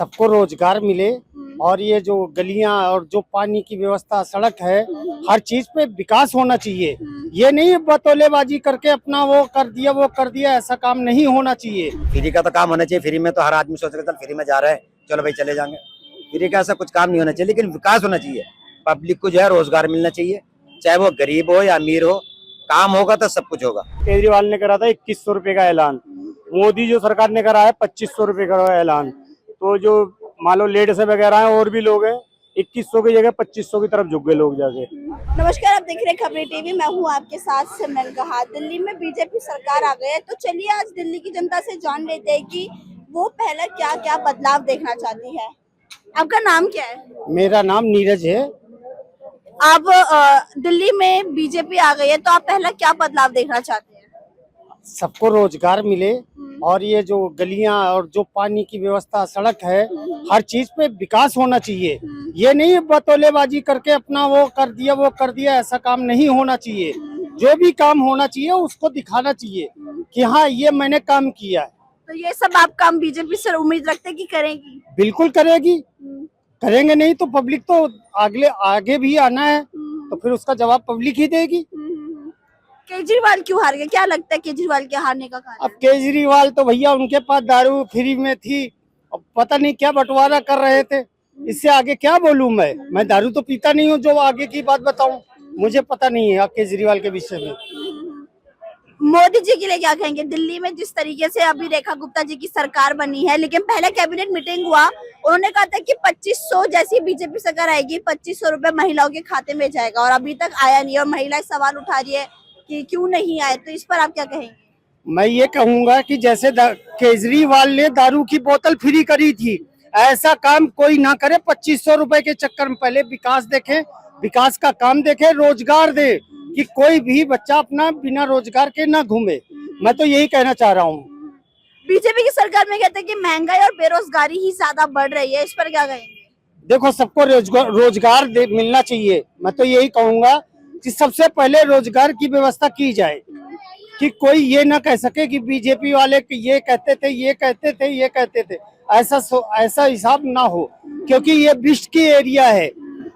सबको रोजगार मिले और ये जो गलियां और जो पानी की व्यवस्था, सड़क है, हर चीज पे विकास होना चाहिए। ये नहीं बतौलेबाजी करके अपना वो कर दिया, ऐसा काम नहीं होना चाहिए। फ्री का तो काम होना चाहिए। फ्री में तो हर आदमी सोच रहा था फ्री में जा रहा है, चलो भाई चले जाएंगे। फ्री का ऐसा कुछ काम नहीं होना चाहिए, लेकिन विकास होना चाहिए। पब्लिक को जो है रोजगार मिलना चाहिए, चाहे वो गरीब हो या अमीर हो। काम होगा तो सब कुछ होगा। केजरीवाल ने करा था 2100 रुपए का ऐलान, मोदी जो सरकार ने करा है 2500 रुपए का ऐलान। तो जो मान लो लेडीज वगैरह हैं और भी लोग हैं, 2100 की जगह 2500 की तरफ झुक गए लोग जाके। नमस्कार, आप देख रहे हैं खबरें टीवी। मैं हूं आपके साथ सिमरन कहा। दिल्ली में बीजेपी सरकार आ गई है, तो चलिए आज दिल्ली की जनता से जान लेते हैं कि वो पहले क्या क्या बदलाव देखना चाहती है। आपका नाम क्या है? मेरा नाम नीरज है। आप दिल्ली में बीजेपी आ गई है, तो आप पहला क्या बदलाव देखना चाहते हैं? सबको रोजगार मिले और ये जो गलियां और जो पानी की व्यवस्था, सड़क है, हर चीज पे विकास होना चाहिए। ये नहीं बतौलेबाजी करके अपना वो कर दिया, ऐसा काम नहीं होना चाहिए। जो भी काम होना चाहिए उसको दिखाना चाहिए कि हाँ ये मैंने काम किया है। तो ये सब आप काम बीजेपी से उम्मीद रखते हैं कि करेगी? बिल्कुल करेगी। करेंगे नहीं तो पब्लिक तो आगे भी आना है, तो फिर उसका जवाब पब्लिक ही देगी। केजरीवाल क्यों हार गए? क्या लगता है केजरीवाल के हारने का कारण? अब केजरीवाल तो भैया उनके पास दारू फ्री में थी, अब पता नहीं क्या बंटवारा कर रहे थे। इससे आगे क्या बोलूं मैं दारू तो पीता नहीं हूँ, जो आगे की बात बताऊं मुझे पता नहीं है केजरीवाल के विषय में। मोदी जी के लिए क्या कहेंगे? दिल्ली में जिस तरीके से अभी रेखा गुप्ता जी की सरकार बनी है, लेकिन पहले कैबिनेट मीटिंग हुआ, उन्होंने कहा था कि 2500 जैसी बीजेपी सरकार आएगी 2500 रुपए महिलाओं के खाते में जाएगा, और अभी तक आया नहीं। और महिलाएं सवाल उठा रही है कि क्यों नहीं आए, तो इस पर आप क्या कहेंगे? मैं ये कहूंगा कि जैसे केजरीवाल ने दारू की बोतल फ्री करी थी, ऐसा काम कोई ना करे। 2500 रुपए के चक्कर में पहले विकास देखे, विकास का काम देखे, रोजगार दे कि कोई भी बच्चा अपना बिना रोजगार के ना घूमे। मैं तो यही कहना चाह रहा हूँ। बीजेपी की सरकार में कहते हैं कि महंगाई और बेरोजगारी ही ज्यादा बढ़ रही है, इस पर क्या कहेंगे? देखो सबको रोजगार मिलना चाहिए। मैं तो यही कहूंगा कि सबसे पहले रोजगार की व्यवस्था की जाए, कि कोई ये ना कह सके कि बीजेपी वाले ये कहते थे, ये कहते थे, ये कहते थे। ऐसा हिसाब ना हो, क्योंकि ये विश्व की एरिया है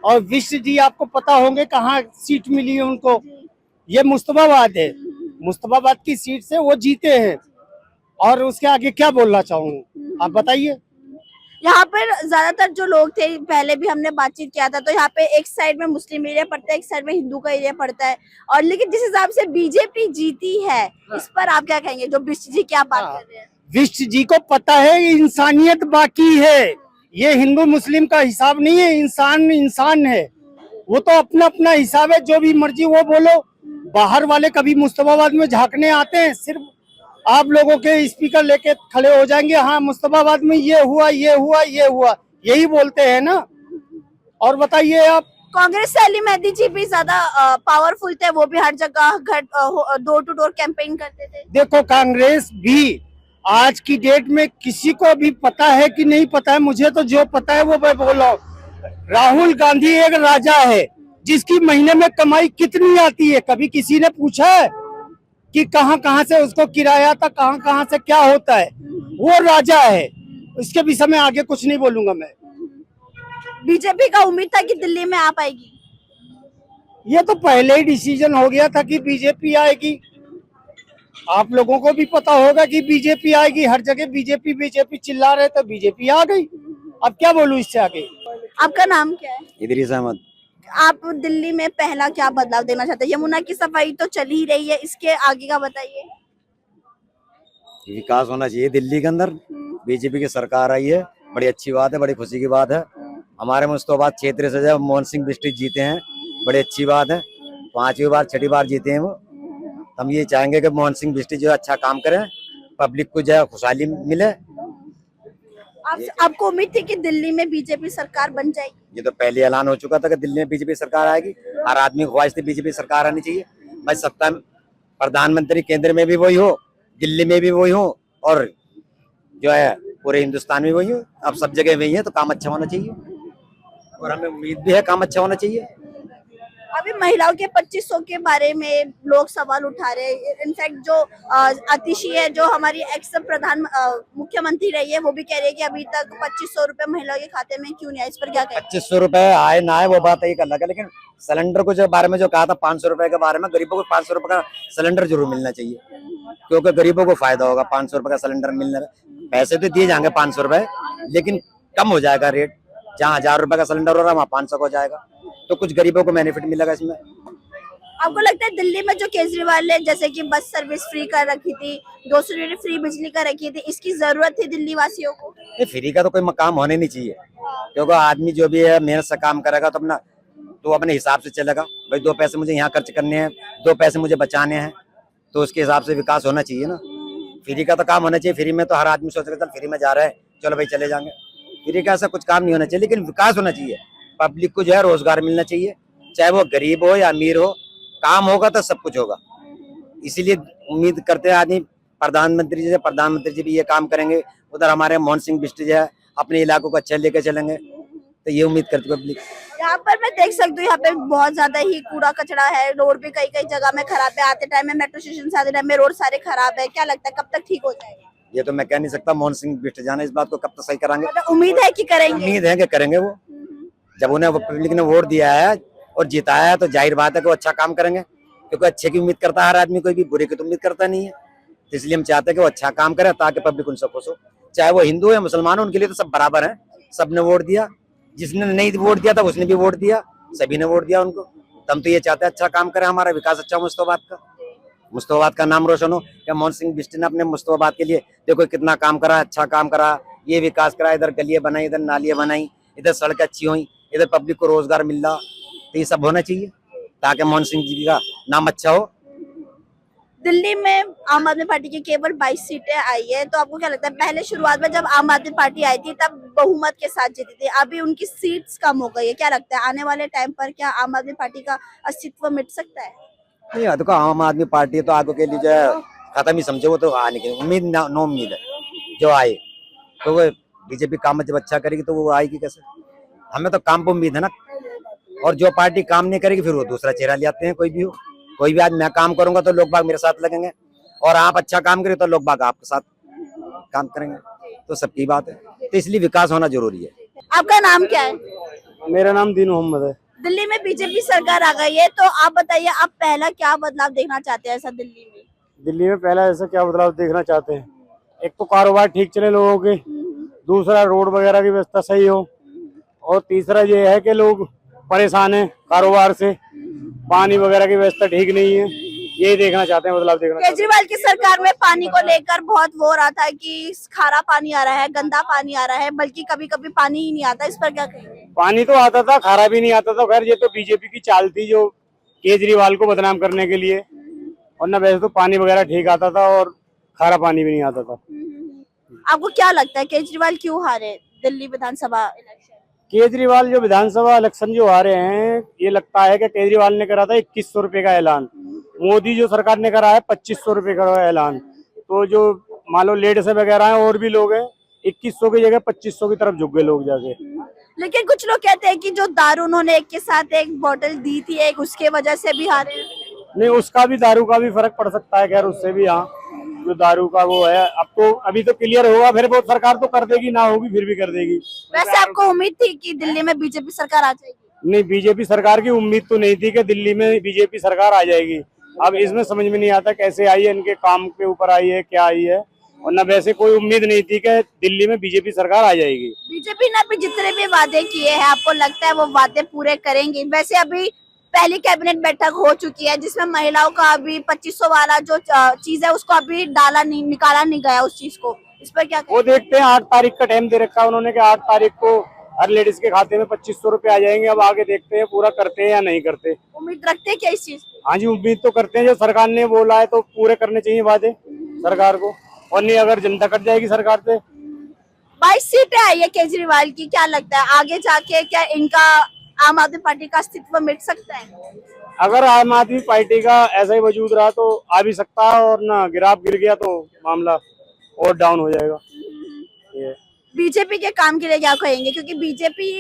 और विश्व जी आपको पता होंगे कहाँ सीट मिली है उनको। ये मुस्तफाबाद है, मुस्तफाबाद की सीट से वो जीते हैं। और उसके आगे क्या बोलना चाहूँ आप बताइए। यहाँ पर ज्यादातर जो लोग थे, पहले भी हमने बातचीत किया था, तो यहाँ पे एक साइड में मुस्लिम एरिया पड़ता है, एक साइड में हिंदू का एरिया पड़ता है। और लेकिन जिस हिसाब से बीजेपी जीती है, इस पर आप क्या कहेंगे? जो बिष्ट जी की आप बात कर रहे हैं। विष्ट जी को पता है इंसानियत बाकी है, ये हिंदू मुस्लिम का हिसाब नहीं है। इंसान है, वो तो अपना अपना हिसाब है। जो भी मर्जी वो बोलो। बाहर वाले कभी मुस्तफाबाद में झांकने आते हैं, सिर्फ आप लोगों के स्पीकर लेके खड़े हो जाएंगे, हाँ मुस्तफाबाद में ये हुआ, ये हुआ, ये हुआ, यही बोलते हैं ना। और बताइए आप। कांग्रेस से अली मेहदी जी भी ज्यादा पावरफुल थे, वो भी हर जगह डोर टू डोर कैंपेन करते थे। देखो कांग्रेस भी आज की डेट में किसी को भी पता है कि नहीं पता है, मुझे तो जो पता है वो मैं बोल रहा हूँ। राहुल गांधी एक राजा है जिसकी महीने में कमाई कितनी आती है, कभी किसी ने पूछा है कि कहाँ कहाँ से उसको किराया था, कहाँ कहाँ से क्या होता है? वो राजा है। इसके विषय में आगे कुछ नहीं बोलूंगा मैं। बीजेपी का उम्मीद था कि दिल्ली में आ पाएगी। ये तो पहले ही डिसीजन हो गया था कि बीजेपी आएगी। आप लोगों को भी पता होगा कि बीजेपी आएगी, हर जगह बीजेपी बीजेपी चिल्ला रहे तो बीजेपी आ गई। अब क्या बोलूं इससे आगे। आपका नाम क्या है? इदरीस अहमद। आप दिल्ली में पहला क्या बदलाव देना चाहते हैं? यमुना की सफाई तो चल ही रही है, इसके आगे का बताइए। विकास होना चाहिए दिल्ली के अंदर। बीजेपी की सरकार आई है, बड़ी अच्छी बात है, बड़ी खुशी की बात है। हमारे मुस्तफाबाद क्षेत्र से जब मोहन सिंह बिष्ट जीते हैं, बड़ी अच्छी बात है। 5वीं बार 6ठी बार जीते हैं वो। हम ये चाहेंगे कि मोहन सिंह बिष्ट जो अच्छा काम करें, पब्लिक को जो है खुशहाली मिले। आपको उम्मीद थी कि दिल्ली में बीजेपी सरकार बन जाएगी? ये तो पहले ऐलान हो चुका था कि दिल्ली में बीजेपी सरकार आएगी। हर आदमी की ख्वाहिश थी बीजेपी सरकार आनी चाहिए। भाई सत्ता में प्रधानमंत्री केंद्र में भी वही हो, दिल्ली में भी वही हो, और जो है पूरे हिंदुस्तान में वही हो। अब सब जगह वही है, तो काम अच्छा होना चाहिए और हमें उम्मीद भी है काम अच्छा होना चाहिए। अभी महिलाओं के 2500 के बारे में लोग सवाल उठा रहे हैं। इनफैक्ट जो अतिशी है, जो हमारी एक्स मुख्यमंत्री रही है, वो भी कह रही है कि अभी तक 2500 रुपए महिलाओं के खाते में क्यों नहीं आया। इस पर क्या कहें? 2500 रुपए आए ना आए वो बात एक अलग है, लेकिन सिलेंडर को जो बारे में जो कहा था 500 रुपए के बारे में, गरीबों को 500 रुपए का सिलेंडर जरूर मिलना चाहिए, क्योंकि गरीबों को फायदा होगा। 500 रुपए का सिलेंडर मिलने में पैसे तो दिए जाएंगे 500 रुपए, लेकिन कम हो जाएगा रेट। जहाँ 1000 रुपए का सिलेंडर हो रहा है वहाँ 500 का हो जाएगा, तो कुछ गरीबों को बेनिफिट मिलेगा इसमें। आपको लगता है दिल्ली में जो केजरीवाल ने जैसे कि बस सर्विस फ्री कर रखी थी, 200 यूनिट फ्री बिजली कर रखी थी, इसकी जरूरत थी दिल्ली वासियों को? ये फ्री का तो कोई काम होने नहीं चाहिए, क्योंकि आदमी जो भी है मेहनत से काम करेगा तो अपने हिसाब से चलेगा। भाई 2 पैसे मुझे यहाँ खर्च करने हैं, 2 पैसे मुझे बचाने हैं, तो उसके हिसाब से विकास होना चाहिए ना। फ्री का तो काम होना चाहिए। फ्री में तो हर आदमी सोचेगा चल फ्री में जा रहा है, चलो भाई चले जाएंगे। फ्री का ऐसा कुछ काम नहीं होना चाहिए, लेकिन विकास होना चाहिए। पब्लिक को जो है रोजगार मिलना चाहिए, चाहे वो गरीब हो या अमीर हो। काम होगा तो सब कुछ होगा। इसीलिए उम्मीद करते हैं आदमी प्रधानमंत्री जी भी ये काम करेंगे। उधर हमारे मोहन सिंह बिष्ट जो है अपने इलाकों को अच्छा लेके चलेंगे, तो ये उम्मीद करती है पब्लिक। यहाँ पर मैं देख सकती हूँ, यहाँ पे बहुत ज्यादा ही कूड़ा कचरा है, रोड भी कई कई जगह में खराब है। आते टाइम में मेट्रो स्टेशन से आते टाइम में रोड सारे खराब है। क्या लगता है कब तक ठीक हो जाएगा? ये तो मैं कह नहीं सकता, मोहन सिंह बिष्ट जाने इस बात को कब तक सही कराएंगे। मतलब उम्मीद है कि करेंगे? उम्मीद है कि करेंगे वो। जब उन्हें पब्लिक ने वोट दिया है और जिताया है, तो जाहिर बात है कि वो अच्छा काम करेंगे, क्योंकि अच्छे की उम्मीद करता है हर आदमी, कोई भी बुरे की तो उम्मीद करता नहीं है। तो इसलिए हम चाहते हैं कि वो अच्छा काम करे, ताकि पब्लिक उनसे खुश हो। चाहे वो हिंदू है मुसलमान हो, उनके लिए तो सब बराबर है। सबने वोट दिया, जिसने नहीं वोट दिया था उसने भी वोट दिया, सभी ने वोट दिया उनको। हम तो ये चाहते हैं अच्छा काम करे, हमारा विकास अच्छा हो मुस्तफाबाद का नाम रोशन हो। क्या मोहन सिंह बिष्ट ने अपने मुस्तफाबाद के लिए देखो कितना काम करा, अच्छा काम करा, ये विकास करा। इधर गलियां बनाई, इधर नालियां बनाई, इधर सड़क अच्छी हुई, इधर पब्लिक को रोजगार मिल रहा। तो ये सब होना चाहिए ताकि मोहन सिंह जी का नाम अच्छा हो। दिल्ली में आम आदमी पार्टी की केवल 22 सीटें आई है, तो आपको क्या लगता है पहले शुरुआत में जब आम आदमी पार्टी आई थी तब बहुमत के साथ जीती थी, अभी उनकी सीट्स कम हो गई है। क्या लगता है आने वाले टाइम पर क्या आम आदमी पार्टी का अस्तित्व मिट सकता है? नहीं, देखो आम आदमी पार्टी तो आगे के लिए जो है खत्म ही समझो, वो तो आने की उम्मीद नो उम्मीद है। जो आए तो वो बीजेपी काम जब अच्छा करेगी तो वो आएगी कैसे? हमें तो काम पर उम्मीद है ना। और जो पार्टी काम नहीं करेगी फिर वो दूसरा चेहरा ले आते हैं। कोई भी हो, कोई भी आज मैं काम करूंगा तो लोग बाग मेरे साथ लगेंगे, और आप अच्छा काम करें तो लोग बाग आपके साथ काम करेंगे। तो सबकी बात है, तो इसलिए विकास होना जरूरी है। आपका नाम क्या है? मेरा नाम दीन मोहम्मद है। दिल्ली में बीजेपी सरकार आ गई है, तो आप बताइए आप पहला क्या बदलाव देखना चाहते हैं ऐसा दिल्ली में? दिल्ली में पहला ऐसा क्या बदलाव देखना चाहते हैं? एक तो कारोबार ठीक चले लोगों के, दूसरा रोड वगैरह की व्यवस्था सही हो, और तीसरा ये है कि लोग परेशान हैं कारोबार से, पानी वगैरह की व्यवस्था ठीक नहीं है। यही देखना चाहते हैं, बदलाव देखना चाहते हैं। केजरीवाल की सरकार में पानी को लेकर बहुत वो हो रहा था कि खारा पानी आ रहा है, गंदा पानी आ रहा है, बल्कि कभी कभी पानी ही नहीं आता। इस पर क्या कहेंगे? पानी तो आता था, खारा भी नहीं आता था। खैर ये तो बीजेपी की चाल थी जो केजरीवाल को बदनाम करने के लिए, और न वैसे तो पानी वगैरह ठीक आता था और खारा पानी भी नहीं आता था। आपको क्या लगता है केजरीवाल क्यों हारे दिल्ली विधानसभा इलेक्शन? केजरीवाल जो विधानसभा इलेक्शन जो आ रहे हैं, ये लगता है कि केजरीवाल ने करा था 2100 रुपए का ऐलान, मोदी जो सरकार ने करा है 2500 रुपए का ऐलान। तो जो मान लो लेडीज वगैरह हैं और भी लोग हैं, 2100 की जगह 2500 की तरफ झुक गए लोग जाके। लेकिन कुछ लोग कहते हैं कि जो दारू उन्होंने एक के साथ एक बोतल दी थी, एक उसके वजह से भी हारे। नहीं, उसका भी दारू का भी फर्क पड़ सकता है। खैर उससे भी, हाँ, जो दारू का वो है, अब तो अभी तो क्लियर होगा, फिर वो सरकार तो कर देगी, ना होगी फिर भी कर देगी। वैसे आपको उम्मीद थी कि दिल्ली में बीजेपी सरकार आ जाएगी? नहीं, बीजेपी सरकार की उम्मीद तो नहीं थी कि दिल्ली में बीजेपी सरकार आ जाएगी। अब इसमें समझ में नहीं आता कैसे आई है, इनके काम के ऊपर आई है, क्या आई है। और न वैसे कोई उम्मीद नहीं थी कि दिल्ली में बीजेपी सरकार आ जाएगी। बीजेपी ने अभी जितने भी वादे किए हैं, आपको लगता है वो वादे पूरे करेंगे? वैसे अभी पहली कैबिनेट बैठक हो चुकी है जिसमें महिलाओं का अभी 2500 वाला जो चीज है उसको अभी निकाला नहीं गया उस चीज को। इस पर क्या वो देखते हैं, 8 तारीख का टाइम दे रखा है उन्होंने कि 8 तारीख को हर लेडीज के खाते में 2500 रुपए आ जाएंगे। अब आगे देखते हैं पूरा करते हैं या नहीं करते। उम्मीद रखते हैं क्या इस चीज की? हाँ जी, उम्मीद तो करते हैं। जो सरकार ने बोला है तो पूरे करने चाहिए वादे सरकार को, और नहीं अगर जनता कट जाएगी सरकार से। 22 सीटें आई है केजरीवाल की, क्या लगता है आगे जाके क्या इनका आम आदमी पार्टी का अस्तित्व मिट सकता है? अगर आम आदमी पार्टी का ऐसा ही वजूद रहा तो आ भी सकता है, और ना गिराव गिर गया तो मामला और डाउन हो जाएगा। ये बीजेपी के काम के लिए क्या कहेंगे, क्योंकि बीजेपी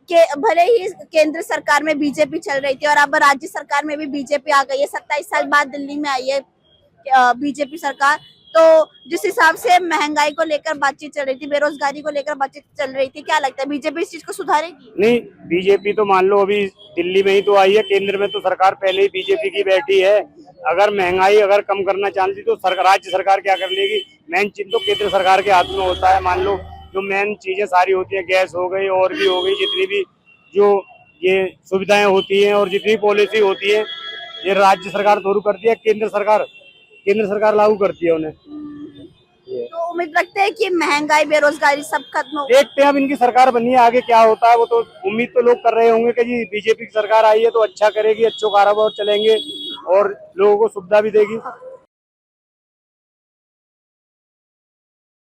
के भले ही केंद्र सरकार में बीजेपी चल रही थी और अब राज्य सरकार में भी बीजेपी आ गई है, 27 साल बाद दिल्ली में आई है बीजेपी सरकार। तो जिस हिसाब से महंगाई को लेकर बातचीत चल रही थी, बेरोजगारी को लेकर बातचीत चल रही थी, क्या लगता है बीजेपी इस चीज को सुधारेगी? नहीं, बीजेपी तो मान लो अभी दिल्ली में ही तो आई है, केंद्र में तो सरकार पहले ही बीजेपी की बैठी है। अगर महंगाई अगर कम करना चाहती तो राज्य सरकार क्या कर लेगी? मेन चीज तो केंद्र सरकार के हाथ में होता है। मान लो जो मेन चीजें सारी होती है, गैस हो गई और भी हो गई, जितनी भी जो ये सुविधाएं होती हैं और जितनी पॉलिसी होती है, ये राज्य सरकार थोड़ी करती है, केंद्र सरकार लागू करती है उन्हें। तो उम्मीद रखते हैं कि महंगाई बेरोजगारी सब खत्म हो। देखते हैं अब इनकी सरकार बनी है, आगे क्या होता है। वो तो उम्मीद तो लोग कर रहे होंगे कि जी बीजेपी की सरकार आई है तो अच्छा करेगी, अच्छो कारोबार चलेंगे और लोगों को सुविधा भी देगी।